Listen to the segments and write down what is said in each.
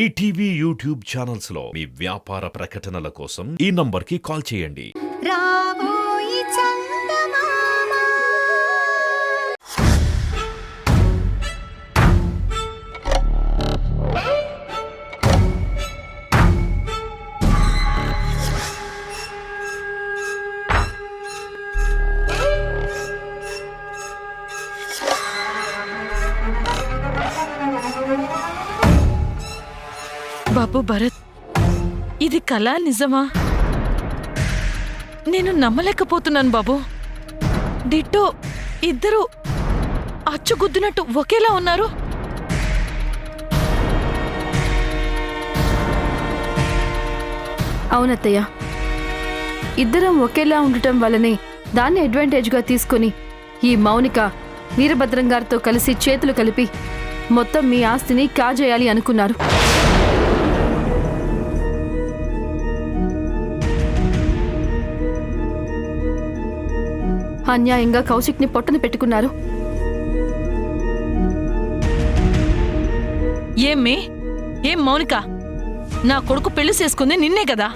ETV YouTube channels లో మీ వ్యాపార ప్రకటనల కోసం ఈ నంబర్కి కాల్ చేయండి. రాబోయి చందమామ బాబు భరత్, ఇది కళ నిజమా? నేను నమ్మలేకపోతున్నాను బాబు. డిట్టో ఇద్దరు అచ్చుగుద్దినట్టు ఒకేలా ఉన్నారు. అవునత్తయ్య, ఇద్దరం ఒకేలా ఉండటం వల్లనే దాన్ని అడ్వాంటేజ్గా తీసుకుని ఈ మౌనిక వీరభద్రం గారితో కలిసి చేతులు కలిపి మొత్తం మీ ఆస్తిని కాజేయాలి అనుకున్నారు. అన్యాయంగా కౌశిక్ని పొట్టన పెట్టుకున్నారు. ఏం మౌనిక, నా కొడుకు పెళ్లి చేసుకుంది నిన్నే కదా?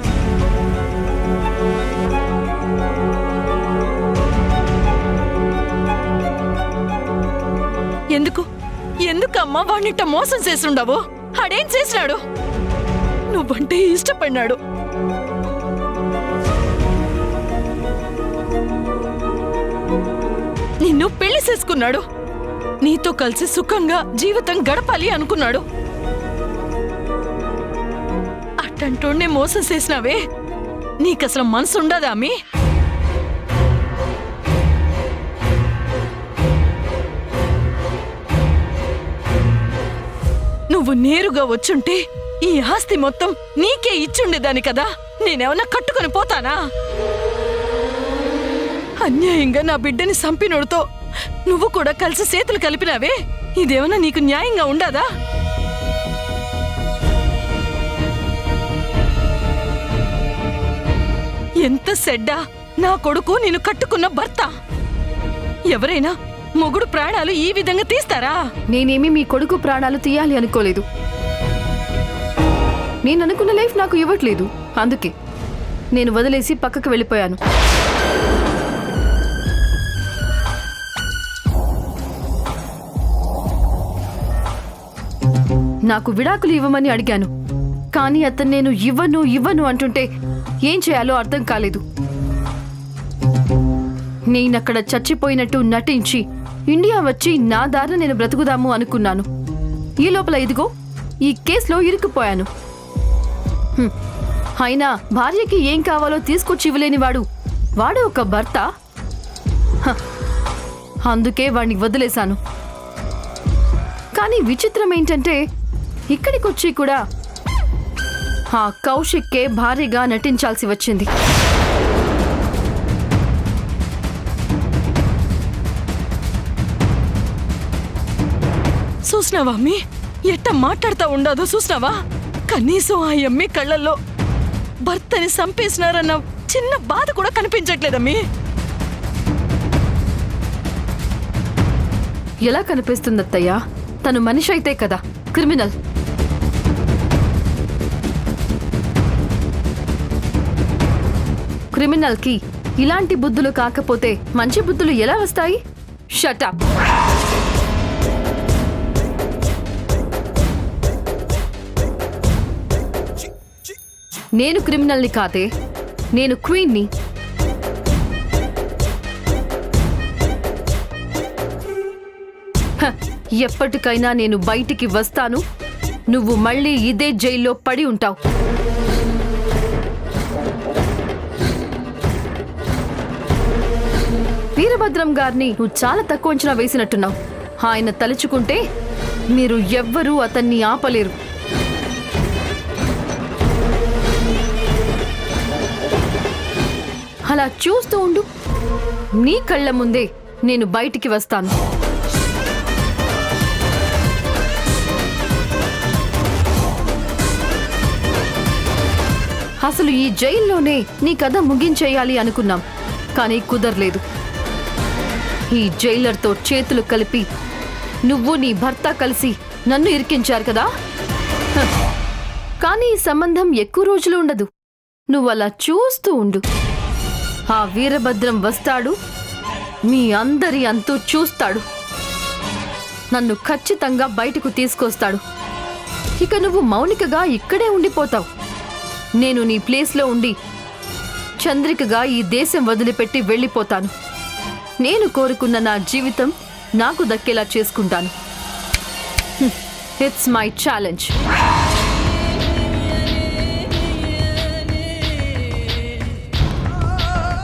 ఎందుకమ్మా వాణ్ణిట్ట మోసం చేస్తుండవు? ఆడేం చేసినాడు? నువ్వంటే ఇష్టపడినాడు. నిన్ను పెళ్లి చేసుకున్నాడు. నీతో కలిసి సుఖంగా జీవితం గడపాలి అనుకున్నాడు. అట్టంటోనే మోసం చేసినావే, నీకసలు మనసు ఉండదా అమ్మి? నువ్వు నేరుగా వచ్చుంటే ఈ ఆస్తి మొత్తం నీకే ఇచ్చుండేదాని కదా. నేనేమన్నా కట్టుకుని పోతానా? అన్యాయంగా నా బిడ్డని సంపినోడుతో నువ్వు కూడా కలిసి చేతులు కలిపినావే, ఇదేమన్నా నీకు న్యాయంగా ఉండదా? ఎంత సెడ్డా నా కొడుకు నేను కట్టుకున్న భర్త. ఎవరైనా మొగుడు ప్రాణాలు ఈ విధంగా తీస్తారా? నేనేమి మీ కొడుకు ప్రాణాలు తీయాలి అనుకోలేదు. నేను అనుకున్న లైఫ్ నాకు ఇవ్వట్లేదు, అందుకే నేను వదిలేసి పక్కకు వెళ్ళిపోయాను. నాకు విడాకులు ఇవ్వమని అడిగాను, కానీ అతను నేను ఇవ్వను అంటుంటే ఏం చేయాలో అర్థం కాలేదు. నేనక్కడ చచ్చిపోయినట్టు నటించి ఇండియా వచ్చి నా దారిన నేను బ్రతుకుదాము అనుకున్నాను. ఈ లోపల ఇదిగో ఈ కేసులో ఇరుక్కుపోయాను. అయినా భార్యకి ఏం కావాలో తీసుకొచ్చి ఇవ్వలేనివాడు వాడు ఒక భర్త. అందుకే వాడిని వదిలేశాను. కానీ విచిత్రం ఏంటంటే ఇక్కడికొచ్చి కూడా ఆ కౌశిక్కే భార్యగా నటించాల్సి వచ్చింది. చూసినావా అమ్మి, ఎట్ట మాట్లాడుతా ఉండదో చూసినావా? కనీసం ఆ అమ్మి కళ్ళల్లో భర్తని సంపేసినారన్న చిన్న బాధ కూడా కనిపించట్లేదమ్మి. ఎలా కనిపిస్తుంది అత్తయ్య? తను మనిషి అయితే కదా క్రిమినల్. క్రిమినల్కి ఇలాంటి బుద్ధులు కాకపోతే మంచి బుద్ధులు ఎలా వస్తాయి? Shut up. నేను క్రిమినల్ని కాదే, నేను క్వీన్ని. ఎప్పటికైనా నేను బయటికి వస్తాను, నువ్వు మళ్ళీ ఇదే జైల్లో పడి ఉంటావు. వీరభద్రం గారిని నువ్వు చాలా తక్కువ అంచనా వేసినట్టున్నావు. ఆయన తలుచుకుంటే మీరు ఎవ్వరూ అతన్ని ఆపలేరు. అలా చూస్తూ ఉండు, నీ కళ్ళ ముందే నేను బయటికి వస్తాను. అసలు ఈ జైల్లోనే నీ కథ ముగించేయాలి అనుకున్నాం, కానీ కుదరలేదు. ఈ జైలర్తో చేతులు కలిపి నువ్వు నీ భర్త కలిసి నన్ను ఇరికించారు కదా. కానీ ఈ సంబంధం ఎక్కువ రోజులు ఉండదు. నువ్వలా చూస్తూ ఉండు. ఆ వీరభద్రం వస్తాడు, మీ అందరి అంతూ చూస్తాడు, నన్ను ఖచ్చితంగా బయటకు తీసుకొస్తాడు. ఇక నువ్వు మౌనికగా ఇక్కడే ఉండిపోతావు. నేను నీ ప్లేస్లో ఉండి చంద్రికగా ఈ దేశం వదిలిపెట్టి వెళ్ళిపోతాను. నేను కోరుకున్న నా జీవితం నాకు దక్కేలా చేసుకుంటాను. It's my challenge.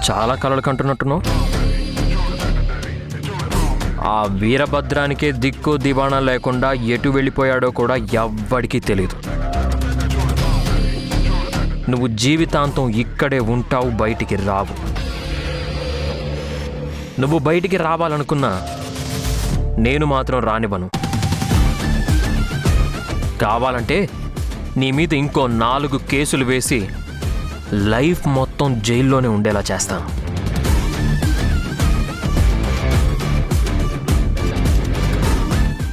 చాలా కలలు కంటున్నట్టున్నావు. ఆ వీరభద్రానికే దిక్కు దివాణా లేకుండా ఎటు వెళ్ళిపోయాడో కూడా ఎవ్వడికి తెలీదు. నువ్వు జీవితాంతం ఇక్కడే ఉంటావు, బయటికి రావు. నువ్వు బయటికి రావాలనుకున్నా నేను మాత్రం రానివ్వను. కావాలంటే నీ మీద ఇంకో 4 కేసులు వేసి లైఫ్ మొత్తం జైల్లోనే ఉండేలా చేస్తాను.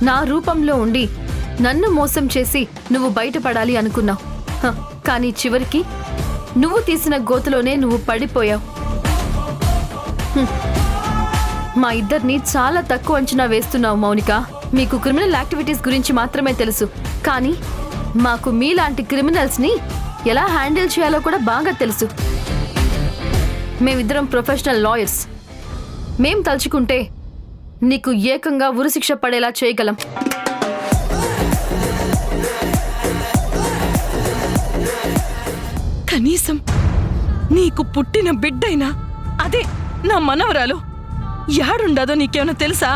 నా రూపంలో ఉండి నన్ను మోసం చేసి నువ్వు బయటపడాలి అనుకున్నావు. కానీ చివరికి నువ్వు తీసిన గోతులోనే నువ్వు పడిపోయావు. మా ఇద్దరిని చాలా తక్కువ అంచనా వేస్తున్నావు మౌనిక. మీకు క్రిమినల్ యాక్టివిటీస్ గురించి మాత్రమే తెలుసు, కానీ మాకు మీలాంటి క్రిమినల్స్ని ఎలా హ్యాండిల్ చేయాలో కూడా బాగా తెలుసు. మేమిద్దరం ప్రొఫెషనల్ లాయర్స్. మేం తలుచుకుంటే నీకు ఏకంగా ఉరిశిక్ష పడేలా చేయగలం. కనీసం నీకు పుట్టిన బిడ్డైనా, అదే నా మనవరాలు, యాడుండదో నీకేమైనా తెలుసా?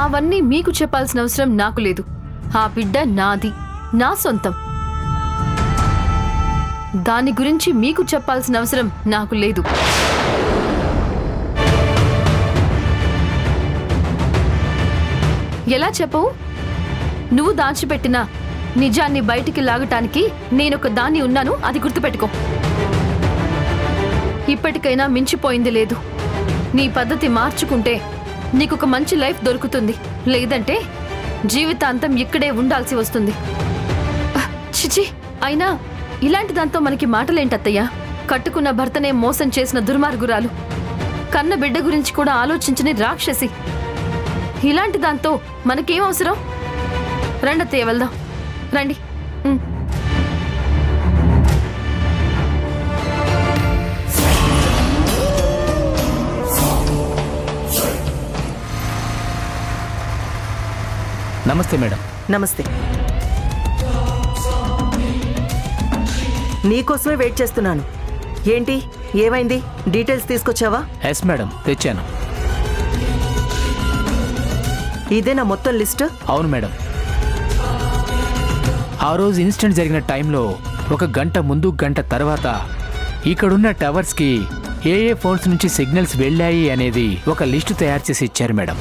అవన్నీ మీకు చెప్పాల్సిన అవసరం నాకు లేదు. ఆ బిడ్డ నాది, నా సొంతం. దాని గురించి మీకు చెప్పాల్సిన అవసరం నాకు లేదు. ఎలా చెప్పవు? నువ్వు దాచిపెట్టిన నిజాన్ని బయటికి లాగటానికి నేనొక దాన్ని ఉన్నాను, అది గుర్తుపెట్టుకో. ఇప్పటికైనా మించిపోయింది లేదు. నీ పద్ధతి మార్చుకుంటే నీకొక మంచి లైఫ్ దొరుకుతుంది. లేదంటే జీవితాంతం ఇక్కడే ఉండాల్సి వస్తుంది. చిచి, అయినా ఇలాంటి దాంతో మనకి మాటలేంటత్తయ్యా? కట్టుకున్న భర్తనే మోసం చేసిన దుర్మార్గురాలు, కన్న బిడ్డ గురించి కూడా ఆలోచించని రాక్షసి. ఇలాంటి దాంతో మనకేం అవసరం? రండత్తయ్య, వెళ్దాం. రండి. నమస్తే మేడం. నమస్తే. నీకోసమే వెయిట్ చేస్తున్నాను. ఏంటి, ఏమైంది? డీటెయిల్స్ తీసుకొచ్చావా? ఎస్ మేడం, తెచ్చాను. ఇదేనా మొత్తం లిస్ట్? అవును మేడం. ఆ రోజు ఇన్సిడెంట్ జరిగిన టైంలో 1 గంట ముందు, గంట తర్వాత ఇక్కడున్న టవర్స్కి ఏ ఫోన్స్ నుంచి సిగ్నల్స్ వెళ్ళాయి అనేది ఒక లిస్టు తయారు చేసి ఇచ్చారు మేడం.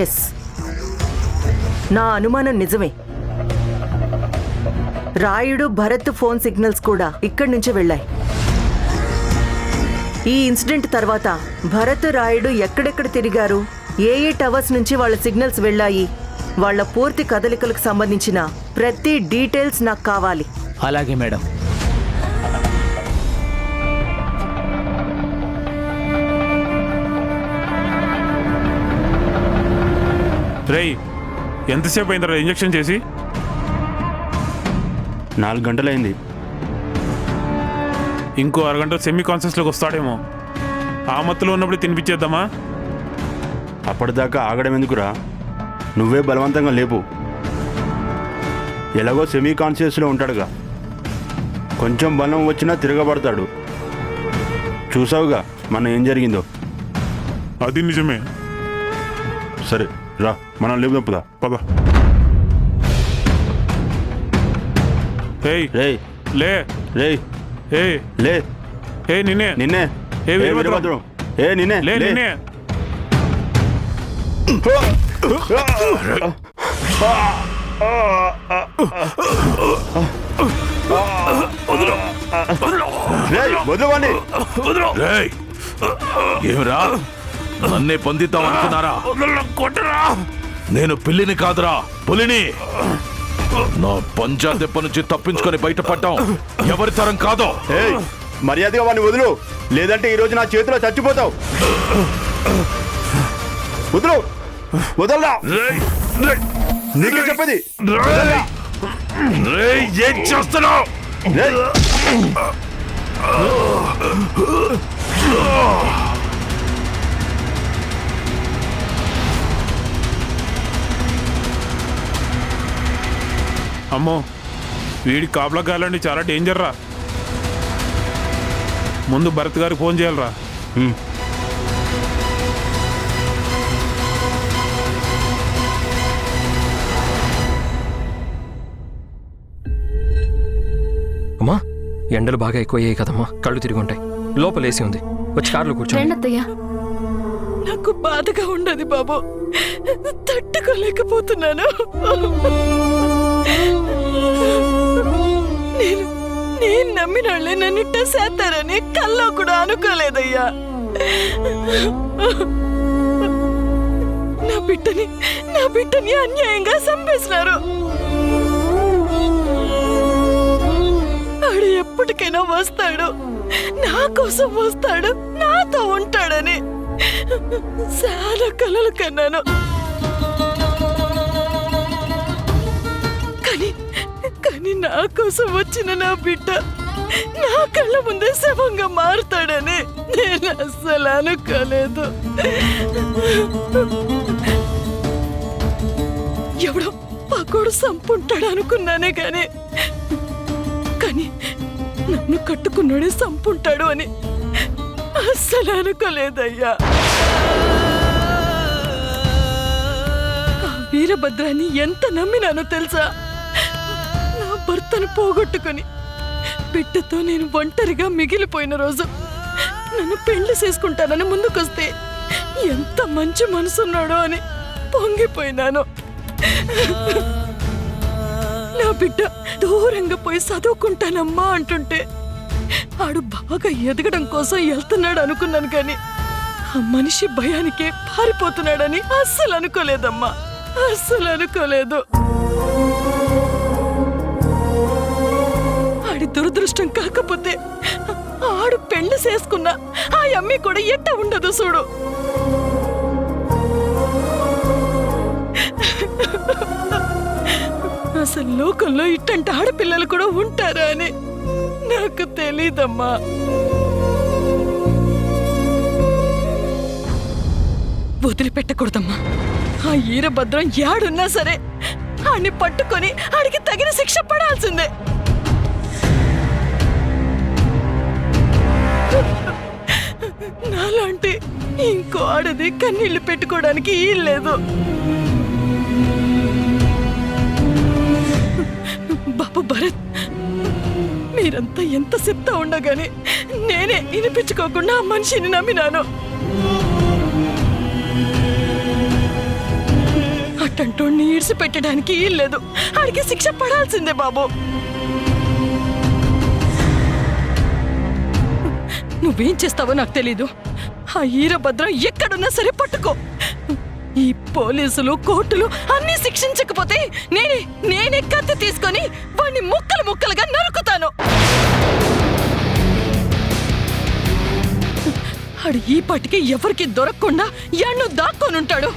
ఎస్, నా అనుమానం నిజమే. రాయుడు, భరత్ ఫోన్ సిగ్నల్స్ కూడా ఇక్కడి నుంచే వెళ్ళాయి. ఈ ఇన్సిడెంట్ తర్వాత భరత్, రాయుడు ఎక్కడెక్కడ తిరిగారు, ఏ టవర్స్ నుంచి వాళ్ళ సిగ్నల్స్ వెళ్ళాయి, వాళ్ళ పూర్తి కదలికలకు సంబంధించిన ప్రతి డీటెయిల్స్ నాకు కావాలి. అలాగే మేడం. రేయ్, ఎంతసేపు అయిందిరా ఇంజెక్షన్ చేసి? 4 గంటలైంది. ఇంకో 6 గంటలు సెమీ కాన్షియస్లోకి వస్తాడేమో. ఆ మత్తులో ఉన్నప్పుడు తినిపించేద్దామా? అప్పటిదాకా ఆగడం ఎందుకురా? నువ్వే బలవంతంగా లేపు. ఎలాగో సెమీ కాన్షియస్లో ఉంటాడుగా, కొంచెం బలం వచ్చినా తిరగబడతాడు. చూసావుగా మనం ఏం జరిగిందో. అది నిజమే. సరే రా, మనం లేపు తప్పుదా. పద. ఏయ్ రేయ్ లే. రేయ్ ఏయ్ లే. ఏ నిన్నే నిన్నే. ఏ వీరభద్రం. ఏ నిన్నే లే నిన్నే. రేయ్, వదలవండి. రేయ్, ఏమిరా నన్నే పొందిద్దాం అనుకున్నారా? నేను పిల్లిని కాదురా, పులిని. నా పంజా దెబ్బ నుంచి తప్పించుకొని బయటపడ్డాం ఎవరి తరం కాదో. ఏయ్, మర్యాదగా వాడిని వదులు, లేదంటే ఈ రోజు నా చేతిలో చచ్చిపోతావు. వదులు, వదలరా. రేయ్, రేయ్, నీకే చెప్పేది. రేయ్, రేయ్, ఏం చేస్తున్నావు? రేయ్. అమ్మో, వీడి కాపలా కాలండి, చాలా డేంజర్ రా. ముందు భరత్ గారికి ఫోన్ చేయాలరా. అమ్మా, ఎండలు బాగా ఎక్కువయ్యాయి కదమ్మా, కళ్ళు తిరిగి ఉంటాయి. లోపల ఏసీ ఉంది, వచ్చి కార్లో కూర్చోండి. రండత్తయ్య. నాకు బాధగా ఉండదు బాబు, తట్టుకోలేకపోతున్నాను. నేను నమ్మిన వాళ్ళే నన్ను చేస్తారని కల్లో కూడా అనుకోలేదయ్యా. నా బిడ్డని అన్యాయంగా చంపేసినారు. ఆడు ఎప్పటికైనా వస్తాడు, నా కోసం వస్తాడు, నాతో ఉంటాడని చాలా కలలు కన్నాను. కానీ నా కోసం వచ్చిన నా బిడ్డ నా కళ్ళ ముందే శవంగా మారుతాడని నేను అస్సలు అనుకోలేదు. ఎవడో పకోడు సంపుంటాడు అనుకున్నానే కానీ నన్ను కట్టుకున్నాడే సంపుంటాడు అని అస్సలు అనుకోలేదయ్యా. ఆ వీరభద్రాన్ని ఎంత నమ్మినానో తెలుసా? నా భర్తను పోగొట్టుకొని బిడ్డతో నేను ఒంటరిగా మిగిలిపోయిన రోజు నన్ను పెళ్లి చేసుకుంటానని ముందుకొస్తే ఎంత మంచి మనసున్నాడో అని పొంగిపోయినాను. నా బిడ్డ దూరంగా పోయి చదువుకుంటానమ్మా అంటుంటే ఆడు బాగా ఎదగడం కోసం వెళ్తున్నాడు అనుకున్నాను, కానీ ఆ మనిషి భయానికే పారిపోతున్నాడని అస్సలు అనుకోలేదమ్మా, అస్సలు అనుకోలేదు. ఆడి దురదృష్టం కాకపోతే ఆడు పెళ్లి చేసుకున్నా ఆ అమ్మి కూడా ఎట్ట ఉండదు చూడు. అసలు లోకంలో ఇట్టంటి ఆడపిల్లలు కూడా ఉంటారా అని నాకు తెలీదమ్మా. వదిలిపెట్టకూడదమ్మా. ఆ ఈరభద్రం యాడున్నా సరే ఆడిని పట్టుకొని ఆడికి తగిన శిక్ష పడాల్సిందే. నాలాంటి ఇంకో ఆడది కన్నీళ్లు పెట్టుకోవడానికి వీల్లేదు. బాబు భరత్, మీరంతా ఎంత చెప్తా ఉండగానే నేనే వినిపించుకోకుండా ఆ మనిషిని నమ్మినాను. అట్టంటోడిని ఈడ్చిపెట్టడానికి వీల్లేదు, ఆడికి శిక్ష పడాల్సిందే బాబు. నువ్వేం చేస్తావో నాకు తెలీదు. ఆ ఈరభద్రం ఎక్కడున్నా సరే పట్టుకో. ఈ పోలీసులు కోర్టులు అన్ని శిక్షించకపోతే నేనే కత్తి తీసుకొని వాడిని ముక్కలు ముక్కలుగా నరుకుతాను. ఆడు ఈ పాటికి ఎవరికి దొరకకుండా యాడ్ను దాక్కొనుంటాడు.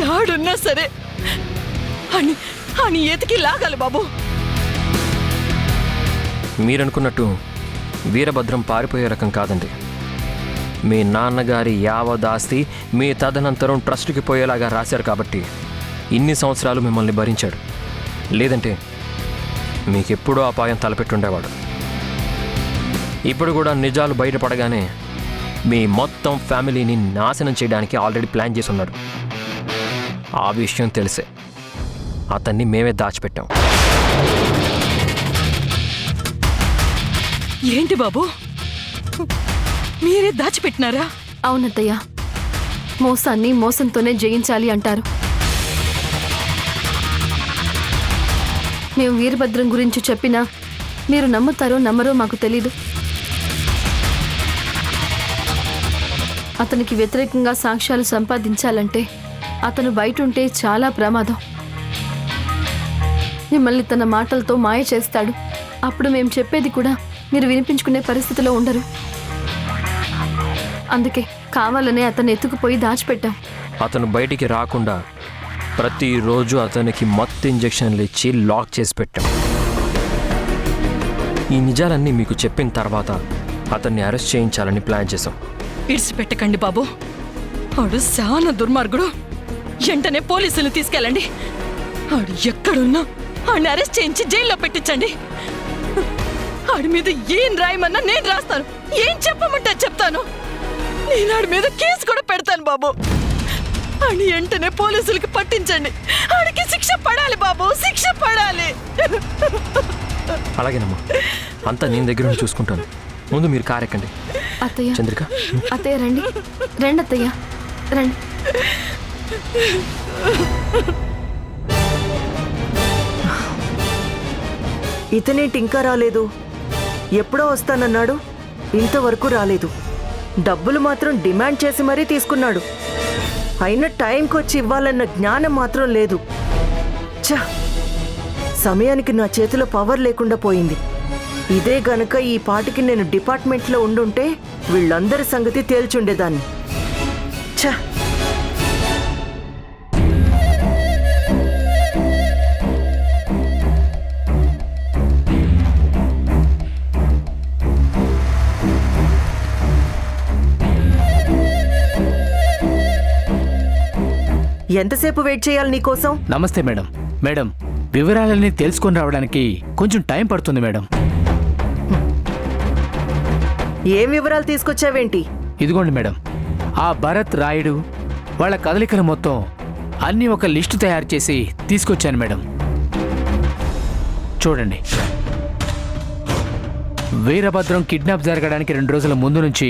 యాడున్నా సరే అని ఎతికి లాగాలి బాబు. మీరనుకున్నట్టు వీరభద్రం పారిపోయే రకం కాదండి. మీ నాన్నగారి యావదాస్తి మీ తదనంతరం ట్రస్ట్కి పోయేలాగా రాశారు కాబట్టి ఇన్ని సంవత్సరాలు మిమ్మల్ని భరించాడు. లేదంటే మీకెప్పుడూ అపాయం తలపెట్టుండేవాడు. ఇప్పుడు కూడా నిజాలు బయటపడగానే మీ మొత్తం ఫ్యామిలీని నాశనం చేయడానికి ఆల్రెడీ ప్లాన్ చేసి ఉన్నాడు. ఆ విషయం తెలిసే అతన్ని మేమే దాచిపెట్టాం. ఏంటి బాబు, మీరే దాచిపెట్టినారా? అవునత్తయ్య, మోసాన్ని మోసంతోనే జయించాలి అంటారు. మేము వీరభద్రం గురించి చెప్పినా మీరు నమ్ముతారో నమ్మరో మాకు తెలీదు. అతనికి వ్యతిరేకంగా సాక్ష్యాలు సంపాదించాలంటే అతను బయట ఉంటే చాలా ప్రమాదం. మిమ్మల్ని తన మాటలతో మాయ చేస్తాడు. అప్పుడు మేము చెప్పేది కూడా మీరు వినిపించుకునే పరిస్థితిలో ఉండరు. అందుకే కావాలనే అతన్ని ఎత్తుకుపోయి దాచిపెట్టాం. అతను బయటికి రాకుండా ప్రతిరోజు అతనికి మత్తు ఇంజెక్షన్లు ఇచ్చి లాక్ చేసి పెట్టాం. ఈ నిజాలన్నీ మీకు చెప్పిన తర్వాత అతన్ని అరెస్ట్ చేయించాలని ప్లాన్ చేశాం. ఇడిచిపెట్టకండి బాబు, ఆడు చాలా దుర్మార్గుడు. వెంటనే పోలీసులు తీసుకెళ్ళండి. ఆడు ఎక్కడున్నా ఆడిని అరెస్ట్ చేయించి జైల్లో పెట్టించండి. ఆడి మీద ఏం రాయమన్నా నేను రాస్తాను, ఏం చెప్పమంటే చెప్తాను. నేను ఆడి మీద కేసు కూడా పెడతాను బాబు. ఆడిని వెంటనే పోలీసులకి పట్టించండి. ఆడికి శిక్ష పడాలి బాబు, శిక్ష పడాలి. అలాగేనమ్మా, అంతా నేను దగ్గర నుండి చూసుకుంటాను. ముందు మీరు కారు ఎక్కండి. అత్తయ్య, చంద్రిక, అత్తయ్య రండి, రండి అత్తయ్య, రండి. ఇతనేంటి ఇంకా రాలేదు? ఎప్పుడో వస్తానన్నాడు, ఇంతవరకు రాలేదు. డబ్బులు మాత్రం డిమాండ్ చేసి మరీ తీసుకున్నాడు. అయినా టైంకి వచ్చి ఇవ్వాలన్న జ్ఞానం మాత్రం లేదు. ఛ, సమయానికి నా చేతిలో పవర్ లేకుండా పోయింది. ఇదే గనక ఈ పాటికి నేను డిపార్ట్మెంట్లో ఉండుంటే వీళ్ళందరి సంగతి తేల్చుండేదాన్ని. ఛ, ఎంతసేపు వెయిట్ చేయాలి నీకోసం? నమస్తే మేడం. మేడం, వివరాలన్నీ తెలుసుకొని రావడానికి కొంచెం టైం పడుతుంది మేడం. ఏం వివరాలు తీసుకొచ్చావేంటి? ఇదిగోండి మేడం, ఆ భరత్ రాయుడు వాళ్ళ కదలికలు మొత్తం అన్నీ ఒక లిస్టు తయారు చేసి తీసుకొచ్చాను మేడం. చూడండి, వీరభద్రం కిడ్నాప్ జరగడానికి 2 రోజుల ముందు నుంచి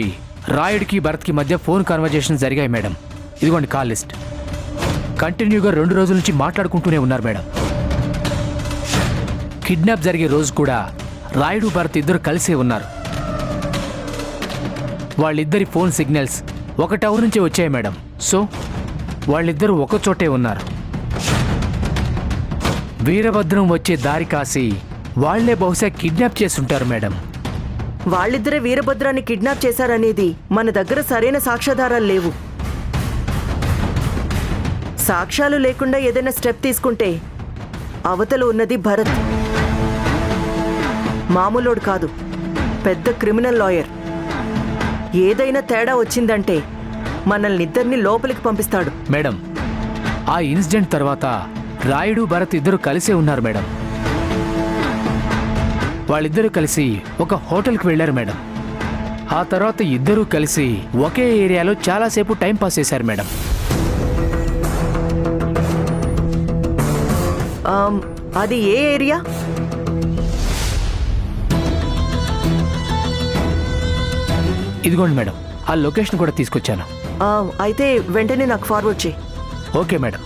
రాయుడికి భరత్కి మధ్య ఫోన్ కన్వర్జేషన్ జరిగాయి మేడం. ఇదిగోండి కాల్ లిస్ట్. కంటిన్యూగా 2 రోజుల నుంచి మాట్లాడుకుంటూనే ఉన్నారు మేడం. కిడ్నాప్ జరిగే రోజు కూడా రాయుడు భరత్ ఇద్దరు కలిసే ఉన్నారు. వాళ్ళిద్దరి ఫోన్ సిగ్నల్స్ ఒక టవర్ నుంచి వచ్చాయి మేడం. సో వాళ్ళిద్దరూ ఒక చోటే ఉన్నారు. వీరభద్రం వచ్చే దారి కాసి వాళ్లే బహుశా కిడ్నాప్ చేస్తుంటారు మేడం. వాళ్ళిద్దరే వీరభద్రాన్ని కిడ్నాప్ చేశారనేది మన దగ్గర సరైన సాక్ష్యాధారాలు లేవు. సాక్ష్యాలు లేకుండా ఏదైనా స్టెప్ తీసుకుంటే అవతల ఉన్నది భరత్. మామూలోడు కాదు, పెద్ద క్రిమినల్ లాయర్. ఏదైనా తేడా వచ్చిందంటే మనల్ని ఇద్దరిని లోపలికి పంపిస్తాడు. మేడం, ఆ ఇన్సిడెంట్ తర్వాత రాయుడు భరత్ ఇద్దరు కలిసే ఉన్నారు మేడం. వాళ్ళిద్దరూ కలిసి ఒక హోటల్కి వెళ్ళారు మేడం. ఆ తర్వాత ఇద్దరూ కలిసి ఒకే ఏరియాలో చాలాసేపు టైం పాస్ చేశారు మేడం. అది ఏ ఏరియా? ఇదిగోండి మేడం, ఆ లొకేషన్ కూడా తీసుకొచ్చాను. అయితే వెంటనే నాకు ఫార్వర్డ్ చేయి. ఓకే మేడం,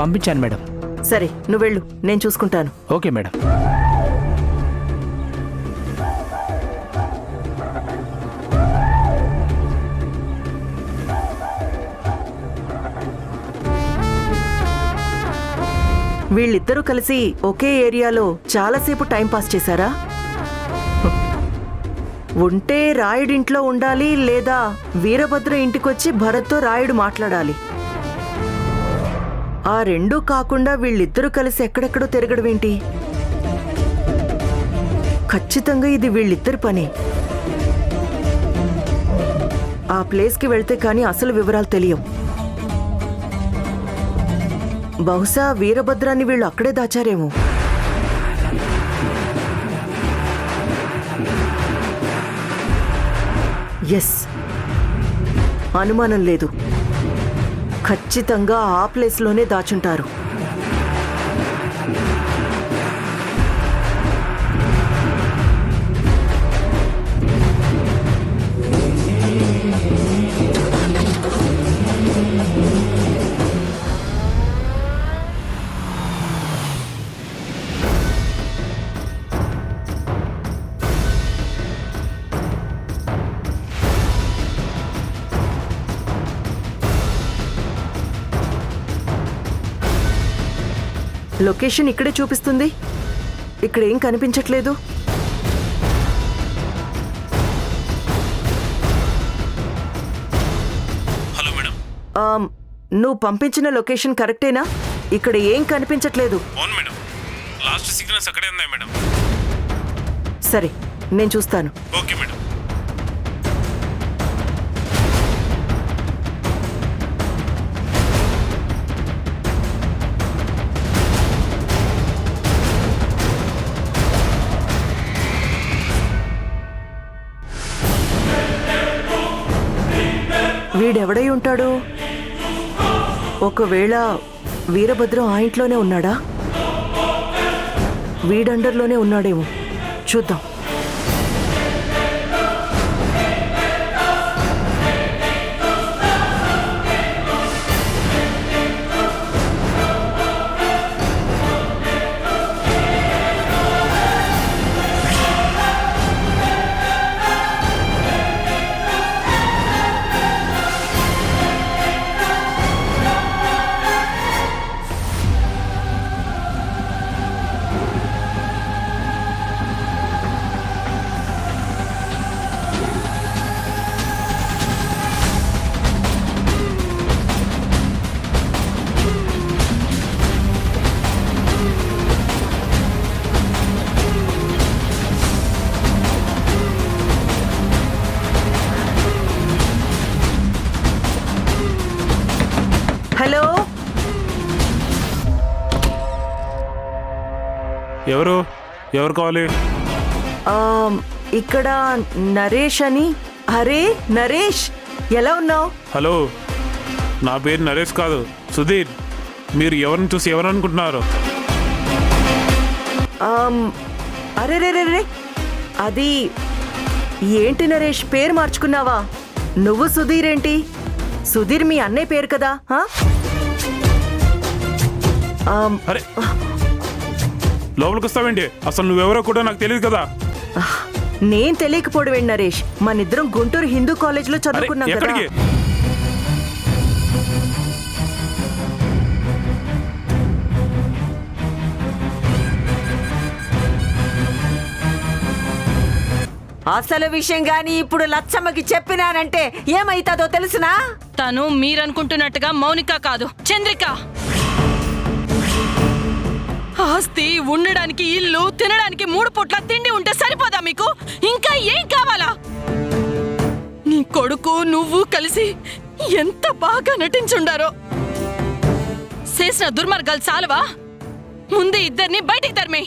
పంపించాను మేడం. సరే, నువ్వు వెళ్ళు, నేను చూసుకుంటాను. Okay madam. వీళ్ళిద్దరూ కలిసి ఒకే ఏరియాలో చాలాసేపు టైం పాస్ చేశారా? ఉంటే రాయుడింట్లో ఉండాలి, లేదా వీరభద్ర ఇంటికొచ్చి భరత్తో రాయుడు మాట్లాడాలి. ఆ రెండూ కాకుండా వీళ్ళిద్దరూ కలిసి ఎక్కడెక్కడో తిరగడమేంటి? ఖచ్చితంగా ఇది వీళ్ళిద్దరి పని. ఆ ప్లేస్కి వెళ్తే కానీ అసలు వివరాలు తెలియవు. బహుశా వీరభద్రాన్ని వీళ్ళు అక్కడే దాచారేమో. ఎస్, అనుమానం లేదు, ఖచ్చితంగా ఆ ప్లేస్లోనే దాచుంటారు. లొకేషన్ ఇక్కడే చూపిస్తుంది. ఇక్కడ ఏం కనిపించట్లేదు. Hello madam. నువ్వు పంపించిన లొకేషన్ కరెక్టేనా? ఇక్కడ ఏం కనిపించట్లేదు. అవును మేడం, లాస్ట్ సిగ్నల్స్ అక్కడే ఉన్నాయి మేడం. సరే, నేను చూస్తాను. Okay madam. వీడెవడై ఉంటాడు? ఒకవేళ వీరభద్రం ఆ ఇంట్లోనే ఉన్నాడా? వీడండర్లోనే ఉన్నాడేమో. చూద్దాం. హలో, ఎవరు కావాలి? ఇక్కడ నరేష్ అని. అరే నరేష్, ఎలా ఉన్నావు? హలో, నా పేరు నరేష్ కాదు, సుధీర్. మీరు ఎవరిని చూసి ఎవరు అనుకుంటున్నారు? అరే రే రే రే, అది ఏంటి నరేష్, పేరు మార్చుకున్నావా? నువ్వు సుధీర్ ఏంటి? సుధీర్ మీ అన్నయ్య పేరు కదా? అరే, లోపలికి వస్తావేంటి? అసలు నువ్వెవరో కూడా నాకు తెలియదు కదా. నేను తెలియకపోవడం ఏంటి నరేష్? మనిద్దరం గుంటూరు హిందూ కాలేజ్ లో చదువుకున్నాం కదా. ఎక్కడికి? అసలు విషయం గాని ఇప్పుడు లచ్చమ్మకి చెప్పినానంటే ఏమైతుందో తెలుసునా? తను మీరనుకుంటున్నట్టుగా మౌనిక కాదు, చంద్రిక. ఆస్తి, ఉండడానికి ఇల్లు, తినడానికి 3 పూట్ల తిండి ఉంటే సరిపోదా మీకు? ఇంకా ఏం కావాలా? నీ కొడుకు నువ్వు కలిసి ఎంత బాగా నటించుండారో. చేసిన దుర్మార్గాలు చాలవా? ముందు ఇద్దరిని బయటికి తరిమే.